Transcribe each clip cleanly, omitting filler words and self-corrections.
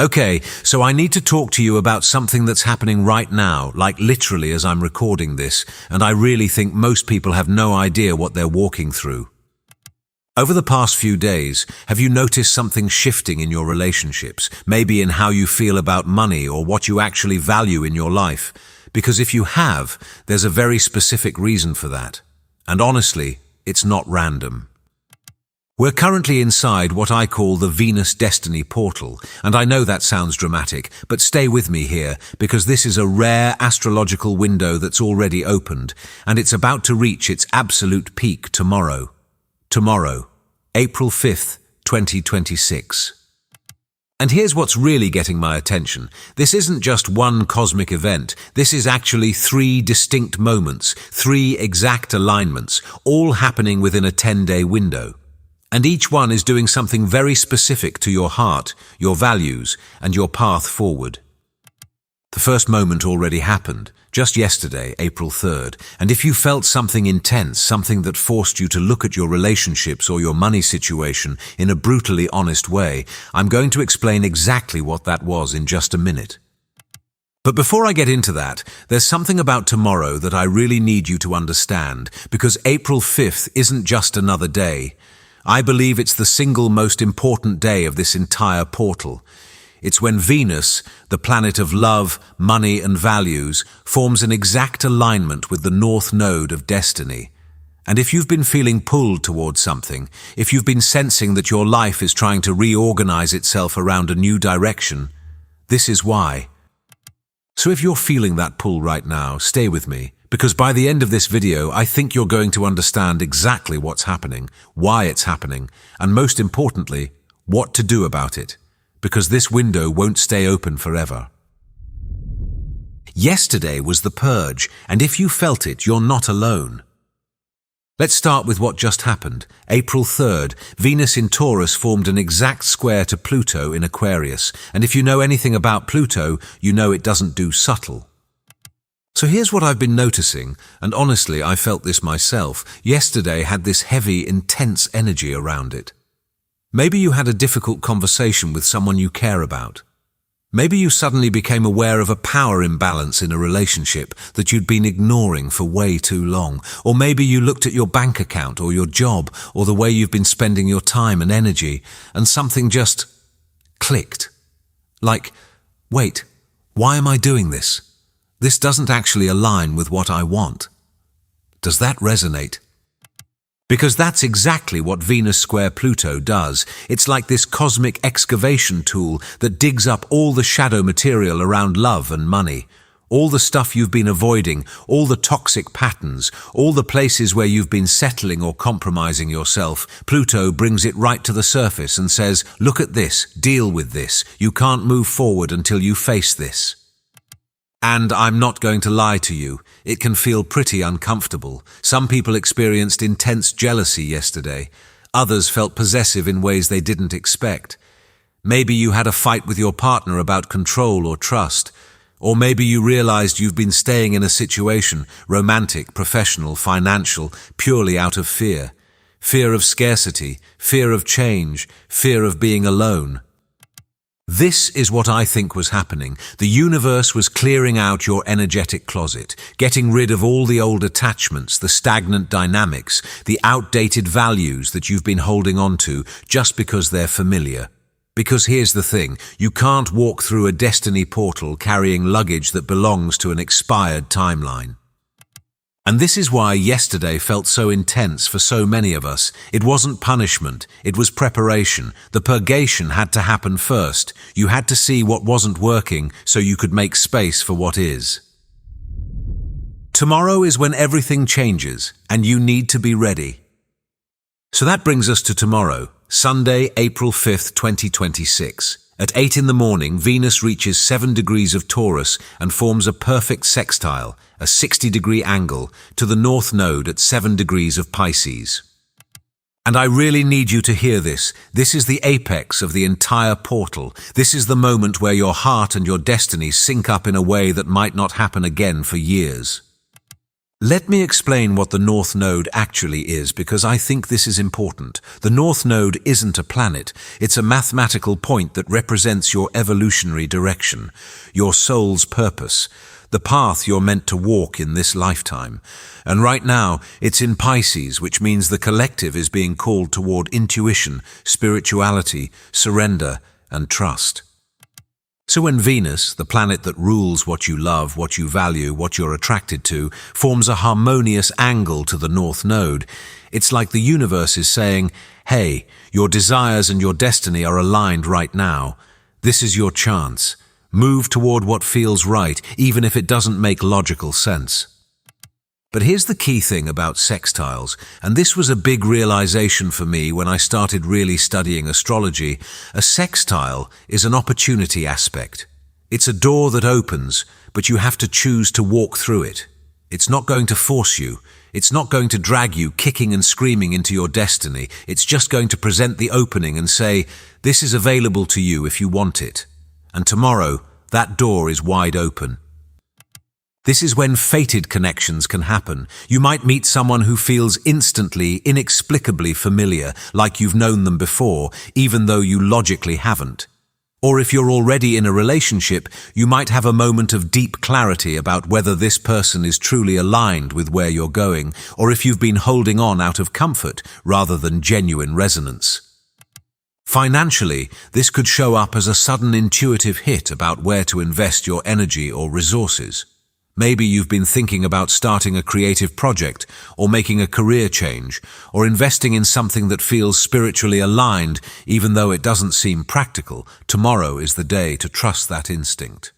Okay, so I need to talk to you about something that's happening right now, like literally as I'm recording this, and I really think most people have no idea what they're walking through. Over the past few days, have you noticed something shifting in your relationships, maybe in how you feel about money or what you actually value in your life? Because if you have, there's a very specific reason for that. And honestly, it's not random. We're currently inside what I call the Venus Destiny Portal, and I know that sounds dramatic, but stay with me here, because this is a rare astrological window that's already opened, and it's about to reach its absolute peak tomorrow. Tomorrow, April 5th, 2026. And here's what's really getting my attention. This isn't just one cosmic event. This is actually 3 distinct moments, 3 exact alignments, all happening within a 10-day window. And each one is doing something very specific to your heart, your values, and your path forward. The first moment already happened, just yesterday, April 3rd, and if you felt something intense, something that forced you to look at your relationships or your money situation in a brutally honest way, I'm going to explain exactly what that was in just a minute. But before I get into that, there's something about tomorrow that I really need you to understand, because April 5th isn't just another day. I believe it's the single most important day of this entire portal. It's when Venus, the planet of love, money and values, forms an exact alignment with the North Node of destiny. And if you've been feeling pulled towards something, if you've been sensing that your life is trying to reorganize itself around a new direction, this is why. So if you're feeling that pull right now, stay with me. Because by the end of this video, I think you're going to understand exactly what's happening, why it's happening, and most importantly, what to do about it. Because this window won't stay open forever. Yesterday was the purge, and if you felt it, you're not alone. Let's start with what just happened. April 3rd, Venus in Taurus formed an exact square to Pluto in Aquarius, and if you know anything about Pluto, you know it doesn't do subtle. So here's what I've been noticing, and honestly, I felt this myself. Yesterday had this heavy, intense energy around it. Maybe you had a difficult conversation with someone you care about. Maybe you suddenly became aware of a power imbalance in a relationship that you'd been ignoring for way too long. Or maybe you looked at your bank account or your job or the way you've been spending your time and energy, and something just clicked. Like, wait, why am I doing this? This doesn't actually align with what I want. Does that resonate? Because that's exactly what Venus square Pluto does. It's like this cosmic excavation tool that digs up all the shadow material around love and money. All the stuff you've been avoiding, all the toxic patterns, all the places where you've been settling or compromising yourself. Pluto brings it right to the surface and says, look at this, deal with this. You can't move forward until you face this. And I'm not going to lie to you, it can feel pretty uncomfortable. Some people experienced intense jealousy yesterday. Others felt possessive in ways they didn't expect. Maybe you had a fight with your partner about control or trust. Or maybe you realized you've been staying in a situation, romantic, professional, financial, purely out of fear. Fear of scarcity, fear of change, fear of being alone. This is what I think was happening. The universe was clearing out your energetic closet, getting rid of all the old attachments, the stagnant dynamics, the outdated values that you've been holding on to just because they're familiar. Because here's the thing, you can't walk through a destiny portal carrying luggage that belongs to an expired timeline. And this is why yesterday felt so intense for so many of us. It wasn't punishment, it was preparation. The purgation had to happen first. You had to see what wasn't working so you could make space for what is. Tomorrow is when everything changes, and you need to be ready. So that brings us to tomorrow, Sunday, April 5th, 2026. At 8 in the morning, Venus reaches 7 degrees of Taurus and forms a perfect sextile, a 60-degree angle, to the North Node at 7 degrees of Pisces. And I really need you to hear this. This is the apex of the entire portal. This is the moment where your heart and your destiny sync up in a way that might not happen again for years. Let me explain what the North Node actually is, because I think this is important. The North Node isn't a planet. It's a mathematical point that represents your evolutionary direction, your soul's purpose, the path you're meant to walk in this lifetime. And right now, it's in Pisces, which means the collective is being called toward intuition, spirituality, surrender, and trust. So when Venus, the planet that rules what you love, what you value, what you're attracted to, forms a harmonious angle to the North Node, it's like the universe is saying, hey, your desires and your destiny are aligned right now. This is your chance. Move toward what feels right, even if it doesn't make logical sense. But here's the key thing about sextiles, and this was a big realization for me when I started really studying astrology. A sextile is an opportunity aspect. It's a door that opens, but you have to choose to walk through it. It's not going to force you. It's not going to drag you kicking and screaming into your destiny. It's just going to present the opening and say, this is available to you if you want it. And tomorrow, that door is wide open. This is when fated connections can happen. You might meet someone who feels instantly, inexplicably familiar, like you've known them before, even though you logically haven't. Or if you're already in a relationship, you might have a moment of deep clarity about whether this person is truly aligned with where you're going, or if you've been holding on out of comfort rather than genuine resonance. Financially, this could show up as a sudden intuitive hit about where to invest your energy or resources. Maybe you've been thinking about starting a creative project, or making a career change, or investing in something that feels spiritually aligned, even though it doesn't seem practical. Tomorrow is the day to trust that instinct.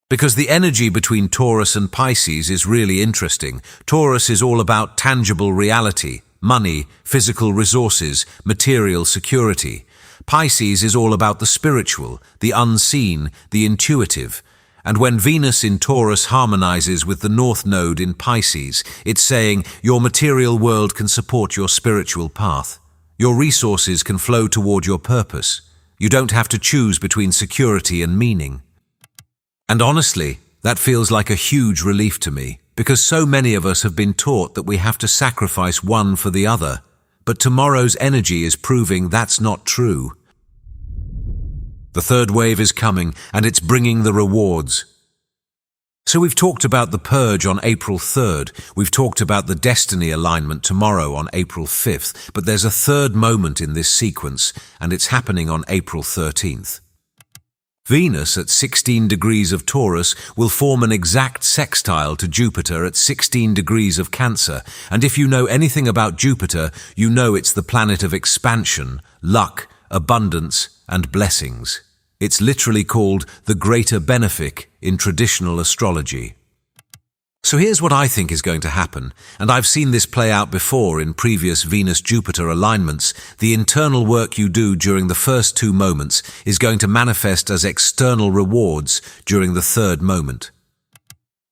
Because the energy between Taurus and Pisces is really interesting. Taurus is all about tangible reality, money, physical resources, material security. Pisces is all about the spiritual, the unseen, the intuitive. And when Venus in Taurus harmonizes with the North Node in Pisces, it's saying your material world can support your spiritual path. Your resources can flow toward your purpose. You don't have to choose between security and meaning. And honestly, that feels like a huge relief to me, because so many of us have been taught that we have to sacrifice one for the other. But tomorrow's energy is proving that's not true. The third wave is coming, and it's bringing the rewards. So we've talked about the purge on April 3rd. We've talked about the destiny alignment tomorrow on April 5th. But there's a third moment in this sequence, and it's happening on April 13th. Venus at 16 degrees of Taurus will form an exact sextile to Jupiter at 16 degrees of Cancer. And if you know anything about Jupiter, you know it's the planet of expansion, luck, abundance, and blessings. It's literally called the Greater Benefic in traditional astrology. So here's what I think is going to happen, and I've seen this play out before in previous Venus-Jupiter alignments. The internal work you do during the first two moments is going to manifest as external rewards during the third moment.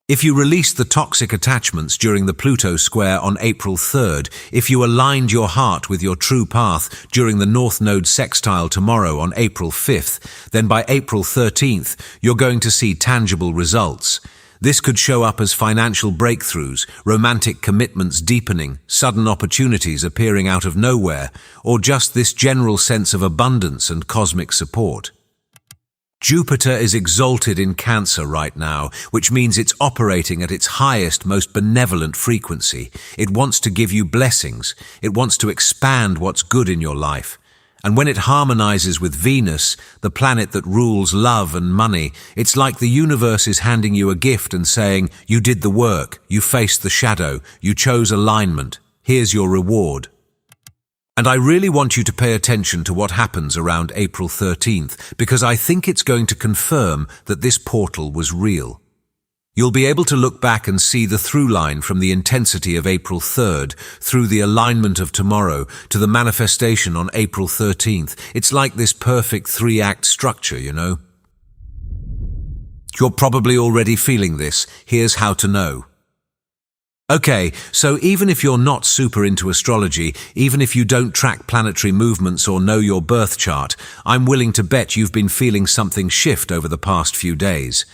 If you released the toxic attachments during the Pluto square on April 3rd, if you aligned your heart with your true path during the North Node sextile tomorrow on April 5th, then by April 13th, you're going to see tangible results. This could show up as financial breakthroughs, romantic commitments deepening, sudden opportunities appearing out of nowhere, or just this general sense of abundance and cosmic support. Jupiter is exalted in Cancer right now, which means it's operating at its highest, most benevolent frequency. It wants to give you blessings. It wants to expand what's good in your life. And when it harmonizes with Venus, the planet that rules love and money, it's like the universe is handing you a gift and saying, you did the work, you faced the shadow, you chose alignment, here's your reward. And I really want you to pay attention to what happens around April 13th, because I think it's going to confirm that this portal was real. You'll be able to look back and see the through line from the intensity of April 3rd through the alignment of tomorrow to the manifestation on April 13th. It's like this perfect three-act structure, you know. You're probably already feeling this. Here's how to know. Okay, so even if you're not super into astrology, even if you don't track planetary movements or know your birth chart, I'm willing to bet you've been feeling something shift over the past few days.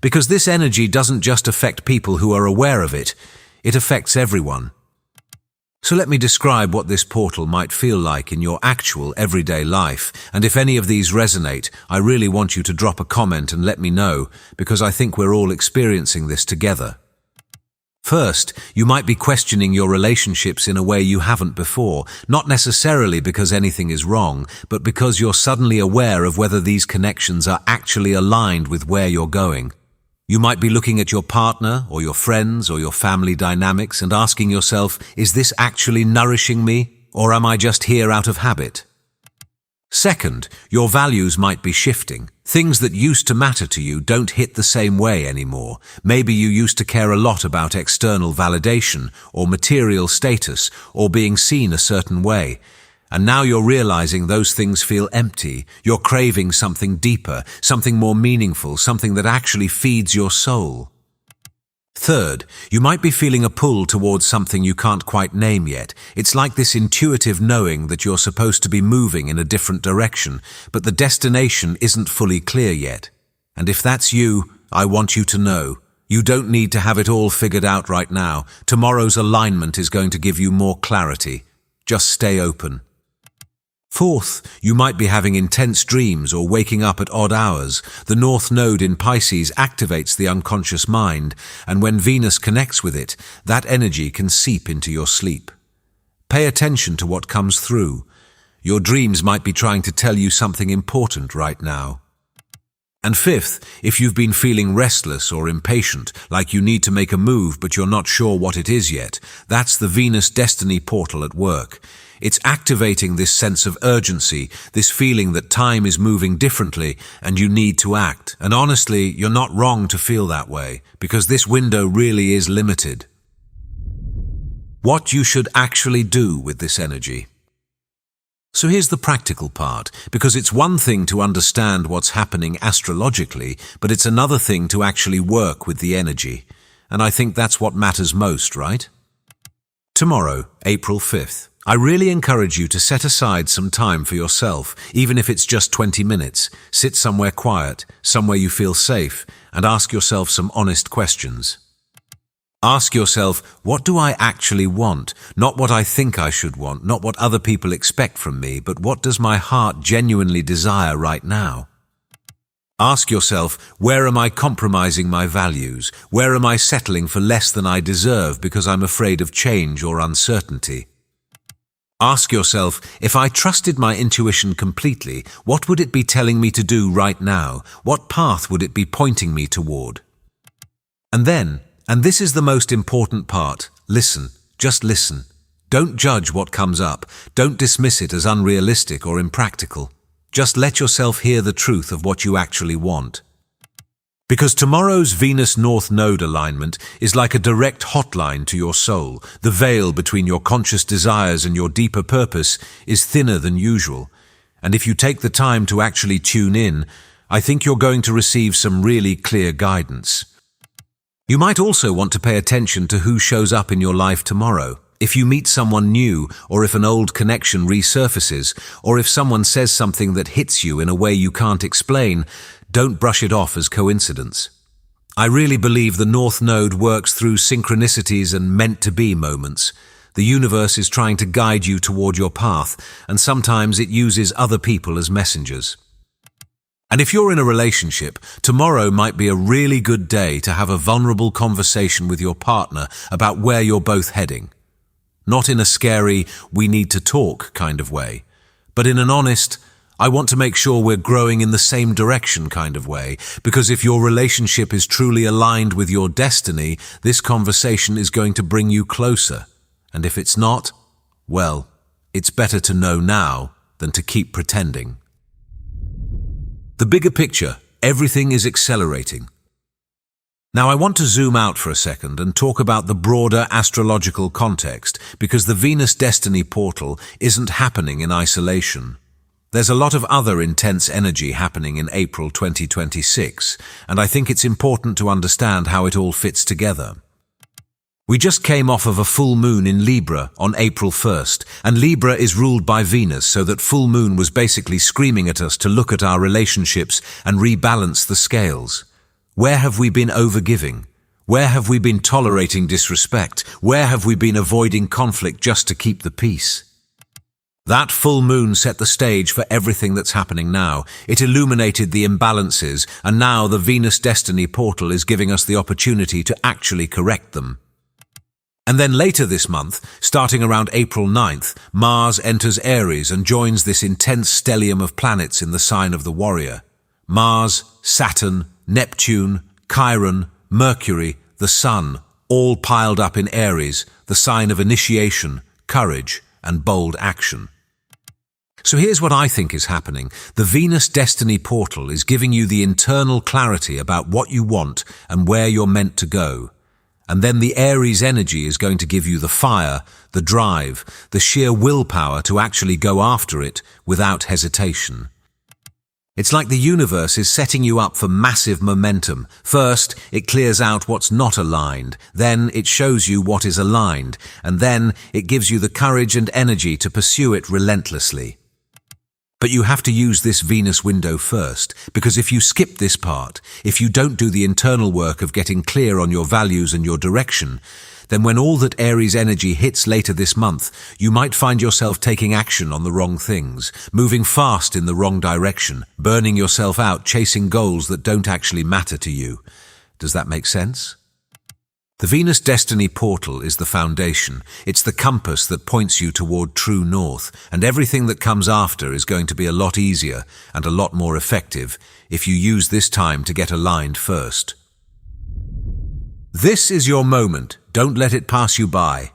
Because this energy doesn't just affect people who are aware of it. It affects everyone. So let me describe what this portal might feel like in your actual everyday life, and if any of these resonate, I really want you to drop a comment and let me know, because I think we're all experiencing this together. First, you might be questioning your relationships in a way you haven't before, not necessarily because anything is wrong, but because you're suddenly aware of whether these connections are actually aligned with where you're going. You might be looking at your partner or your friends or your family dynamics and asking yourself, is this actually nourishing me, or am I just here out of habit? Second, your values might be shifting. Things that used to matter to you don't hit the same way anymore. Maybe you used to care a lot about external validation or material status or being seen a certain way. And now you're realizing those things feel empty. You're craving something deeper, something more meaningful, something that actually feeds your soul. Third, you might be feeling a pull towards something you can't quite name yet. It's like this intuitive knowing that you're supposed to be moving in a different direction, but the destination isn't fully clear yet. And if that's you, I want you to know, you don't need to have it all figured out right now. Tomorrow's alignment is going to give you more clarity. Just stay open. Fourth, you might be having intense dreams or waking up at odd hours. The North Node in Pisces activates the unconscious mind, and when Venus connects with it, that energy can seep into your sleep. Pay attention to what comes through. Your dreams might be trying to tell you something important right now. And fifth, if you've been feeling restless or impatient, like you need to make a move but you're not sure what it is yet, that's the Venus destiny portal at work. It's activating this sense of urgency, this feeling that time is moving differently and you need to act. And honestly, you're not wrong to feel that way, because this window really is limited. What you should actually do with this energy. So here's the practical part, because it's one thing to understand what's happening astrologically, but it's another thing to actually work with the energy. And I think that's what matters most, right? Tomorrow, April 5th. I really encourage you to set aside some time for yourself, even if it's just 20 minutes. Sit somewhere quiet, somewhere you feel safe, and ask yourself some honest questions. Ask yourself, what do I actually want? Not what I think I should want, not what other people expect from me, but what does my heart genuinely desire right now? Ask yourself, where am I compromising my values? Where am I settling for less than I deserve because I'm afraid of change or uncertainty? Ask yourself, if I trusted my intuition completely, what would it be telling me to do right now? What path would it be pointing me toward? And then, and this is the most important part, listen. Just listen. Don't judge what comes up. Don't dismiss it as unrealistic or impractical. Just let yourself hear the truth of what you actually want. Because tomorrow's Venus North Node alignment is like a direct hotline to your soul. The veil between your conscious desires and your deeper purpose is thinner than usual. And if you take the time to actually tune in, I think you're going to receive some really clear guidance. You might also want to pay attention to who shows up in your life tomorrow. If you meet someone new, or if an old connection resurfaces, or if someone says something that hits you in a way you can't explain, don't brush it off as coincidence. I really believe the North Node works through synchronicities and meant-to-be moments. The universe is trying to guide you toward your path, and sometimes it uses other people as messengers. And if you're in a relationship, tomorrow might be a really good day to have a vulnerable conversation with your partner about where you're both heading. Not in a scary, we need to talk kind of way, but in an honest, I want to make sure we're growing in the same direction kind of way, because if your relationship is truly aligned with your destiny, this conversation is going to bring you closer. And if it's not, well, it's better to know now than to keep pretending. The bigger picture, everything is accelerating. Now I want to zoom out for a second and talk about the broader astrological context, because the Venus destiny portal isn't happening in isolation. There's a lot of other intense energy happening in April 2026, and I think it's important to understand how it all fits together. We just came off of a full moon in Libra on April 1st, and Libra is ruled by Venus, so that full moon was basically screaming at us to look at our relationships and rebalance the scales. Where have we been overgiving? Where have we been tolerating disrespect? Where have we been avoiding conflict just to keep the peace? That full moon set the stage for everything that's happening now. It illuminated the imbalances, and now the Venus Destiny portal is giving us the opportunity to actually correct them. And then later this month, starting around April 9th, Mars enters Aries and joins this intense stellium of planets in the sign of the warrior. Mars, Saturn, Neptune, Chiron, Mercury, the Sun, all piled up in Aries, the sign of initiation, courage, and bold action. So here's what I think is happening. The Venus Destiny portal is giving you the internal clarity about what you want and where you're meant to go. And then the Aries energy is going to give you the fire, the drive, the sheer willpower to actually go after it without hesitation. It's like the universe is setting you up for massive momentum. First, it clears out what's not aligned. Then it shows you what is aligned. And then it gives you the courage and energy to pursue it relentlessly. But you have to use this Venus window first, because if you skip this part, if you don't do the internal work of getting clear on your values and your direction, then when all that Aries energy hits later this month, you might find yourself taking action on the wrong things, moving fast in the wrong direction, burning yourself out, chasing goals that don't actually matter to you. Does that make sense? The Venus Destiny portal is the foundation. It's the compass that points you toward true north, and everything that comes after is going to be a lot easier and a lot more effective if you use this time to get aligned first. This is your moment. Don't let it pass you by.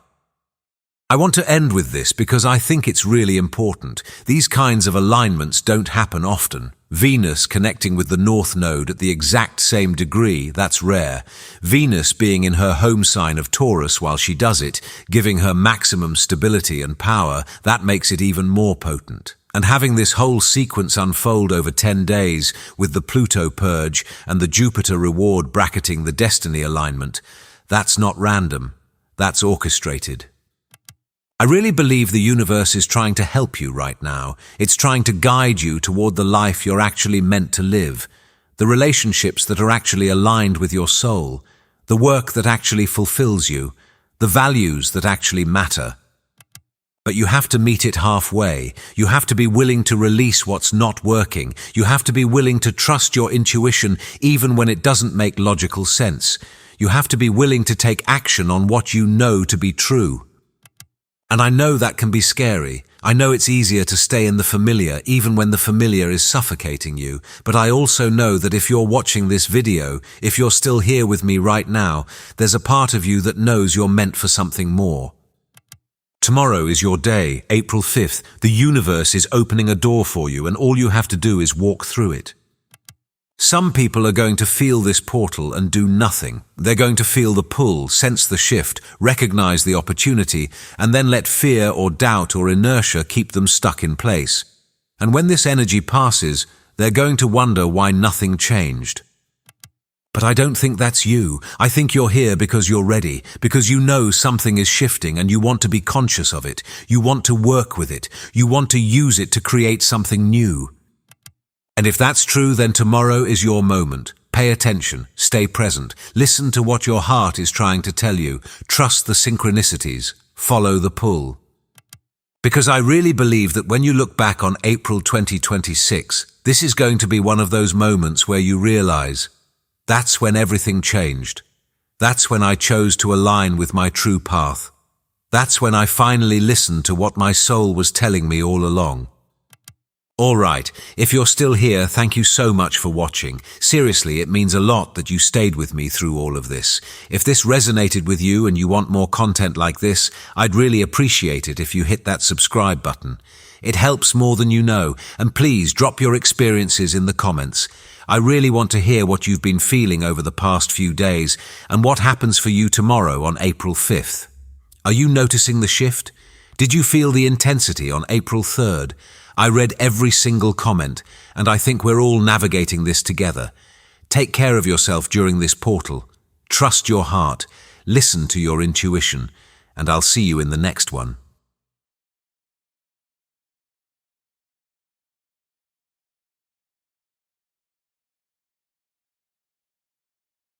I want to end with this because I think it's really important. These kinds of alignments don't happen often. Venus connecting with the North Node at the exact same degree, that's rare. Venus being in her home sign of Taurus while she does it, giving her maximum stability and power, that makes it even more potent. And having this whole sequence unfold over 10 days with the Pluto purge and the Jupiter reward bracketing the destiny alignment, that's not random, that's orchestrated. I really believe the universe is trying to help you right now. It's trying to guide you toward the life you're actually meant to live, the relationships that are actually aligned with your soul, the work that actually fulfills you, the values that actually matter. But you have to meet it halfway. You have to be willing to release what's not working. You have to be willing to trust your intuition even when it doesn't make logical sense. You have to be willing to take action on what you know to be true. And I know that can be scary. I know it's easier to stay in the familiar, even when the familiar is suffocating you. But I also know that if you're watching this video, if you're still here with me right now, there's a part of you that knows you're meant for something more. Tomorrow is your day, April 5th. The universe is opening a door for you, and all you have to do is walk through it. Some people are going to feel this portal and do nothing. They're going to feel the pull, sense the shift, recognize the opportunity, and then let fear or doubt or inertia keep them stuck in place. And when this energy passes, they're going to wonder why nothing changed. But I don't think that's you. I think you're here because you're ready, because you know something is shifting and you want to be conscious of it. You want to work with it. You want to use it to create something new. And if that's true, then tomorrow is your moment. Pay attention, stay present, listen to what your heart is trying to tell you, trust the synchronicities, follow the pull. Because I really believe that when you look back on April 2026, this is going to be one of those moments where you realize, that's when everything changed. That's when I chose to align with my true path. That's when I finally listened to what my soul was telling me all along. All right, if you're still here, thank you so much for watching. Seriously, it means a lot that you stayed with me through all of this. If this resonated with you and you want more content like this, I'd really appreciate it if you hit that subscribe button. It helps more than you know, and please drop your experiences in the comments. I really want to hear what you've been feeling over the past few days and what happens for you tomorrow on April 5th. Are you noticing the shift? Did you feel the intensity on April 3rd? I read every single comment, and I think we're all navigating this together. Take care of yourself during this portal. Trust your heart, listen to your intuition, and I'll see you in the next one.